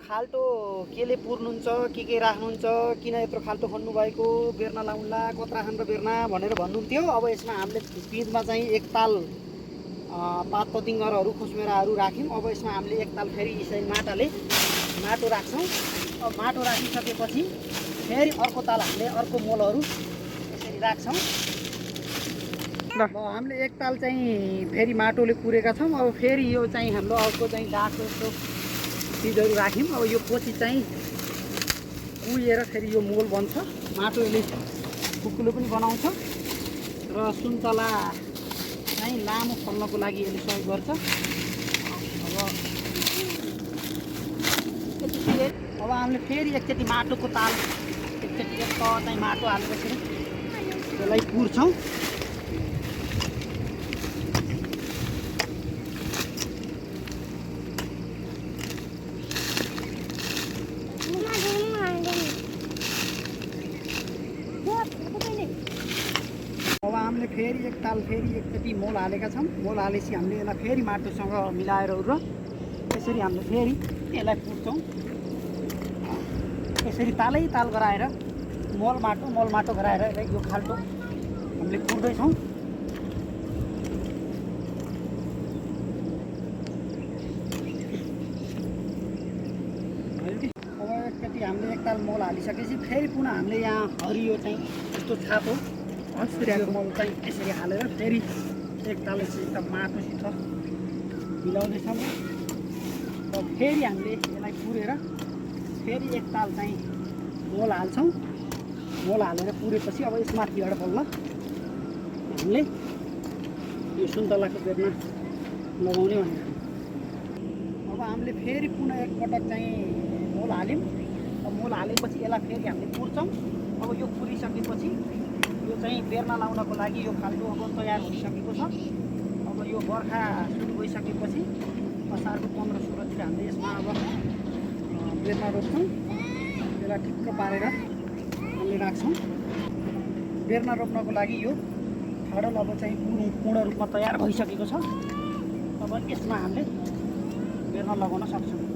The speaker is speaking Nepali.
खाल्टो केले पुर्नुहुन्छ के राख्नुहुन्छ, किन यत्रो खाल्टो खन्नु भएको, बेर्ना लाउन्ला कत्रा खान्छ बेर्ना भनेर भन्नुहुन्थ्यो। अब यसमा हामीले पिँधमा चाहिँ एक ताल पात पतिङ्गरहरू खुसमेराहरू राख्यौँ। अब यसमा हामीले एक ताल फेरि यसरी माटो राख्छौँ। अब माटो राखिसकेपछि फेरि अर्को ताल हामीले अर्को मोलहरू यसरी राख्छौँ। अब हामीले एक ताल चाहिँ फेरि माटोले कुरेका छौँ। अब फेरि यो चाहिँ हाम्रो अर्को चाहिँ डाँठो यस्तो चिजहरू राख्यौँ। अब यो पछि चाहिँ कुहिएर फेरि यो मोल बन्छ। माटोले कुकुलो पनि बनाउँछ र सुन्तला चाहिँ लामो फल्नको लागि यसले सहयोग गर्छ। अब हामीले फेरि एकचोटि माटोको ताल एकचोटि यस्तो चाहिँ माटो हालेर फेरि यसलाई पुर्छौँ। अब हामीले फेरि एक ताल फेरि एकचोटि मोल हालेका छौँ। मोल हालेपछि हामीले यसलाई फेरि माटोसँग मिलाएर यसरी हामीले फेरि यसलाई पुर्छौँ। यसरी तालै ताल गराएर मोल माटो गराएर यो खाल्टो हामीले पुर्दैछौँ। अब एकचोटि हामीले एक ताल मोल हालिसकेपछि फेरि पुनः हामीले यहाँ हरियो चाहिँ यस्तो छातो मल चाहिँ यसरी हालेर फेरि एक ताल एकदम माटोसित मिलाउँदैछौँ। र फेरि हामीले यसलाई पुरेर फेरि एक ताल चाहिँ मोल हाल्छौँ। मोल हालेर पुरेपछि अब यसमाथिबाट बल्ल हामीले यो सुन्तलाको बेर्ना लगाउने भनेर। अब हामीले फेरि पुनः एकपटक चाहिँ मोल हाल्यौँ। अब मोल हालेपछि यसलाई फेरि हामीले पुर्छौँ। अब यो पुरिसकेपछि यो चाहिँ बेर्ना लाउनको लागि यो खाल्टो अब तयार भइसकेको छ। अब यो बर्खा सुरु भइसकेपछि असारको 15-16तिर हामीले यसमा अब बेर्ना रोप्छौँ। यसलाई ठिक्क पारेर हामीले राख्छौँ। बेर्ना रोप्नको लागि यो खाडल अब चाहिँ पूर्ण रूपमा तयार भइसकेको छ। अब यसमा हामीले बेर्ना लगाउन सक्छौँ।